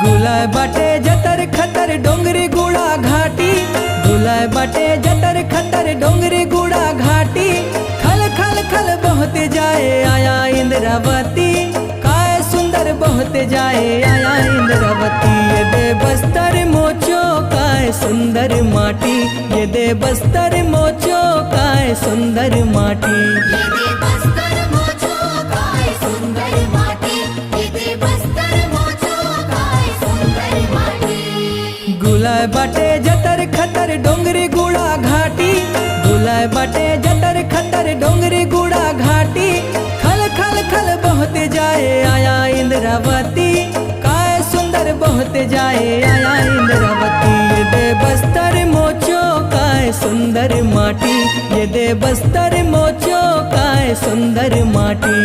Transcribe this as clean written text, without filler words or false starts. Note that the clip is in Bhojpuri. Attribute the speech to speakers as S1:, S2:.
S1: गुलाय बाटे जतर खतर डोंगरी गुड़ा घाटी, गुलाय बाटे जतर खतर डोंगरी गुड़ा घाटी। खल खल खल बहते जाए आया इंद्रावती, काय सुंदर बहते जाए आया इंद्रावती। ये दे बस्तर मोचो काय सुंदर माटी, ये दे बस्तर मोचो काय सुंदर माटी। गुलाय बाटे जतर खतर डोंगरी गुड़ा घाटी, गुलाय बाटे जतर खतर डोंगरी गुड़ा घाटी। खल खल खल बहते जाए आया इंद्रावती, काय सुंदर बहते जाए आया इंद्रावती। ये दे बस्तर मोचो काय सुंदर माटी, ये दे बस्तर मोचो काय सुंदर माटी।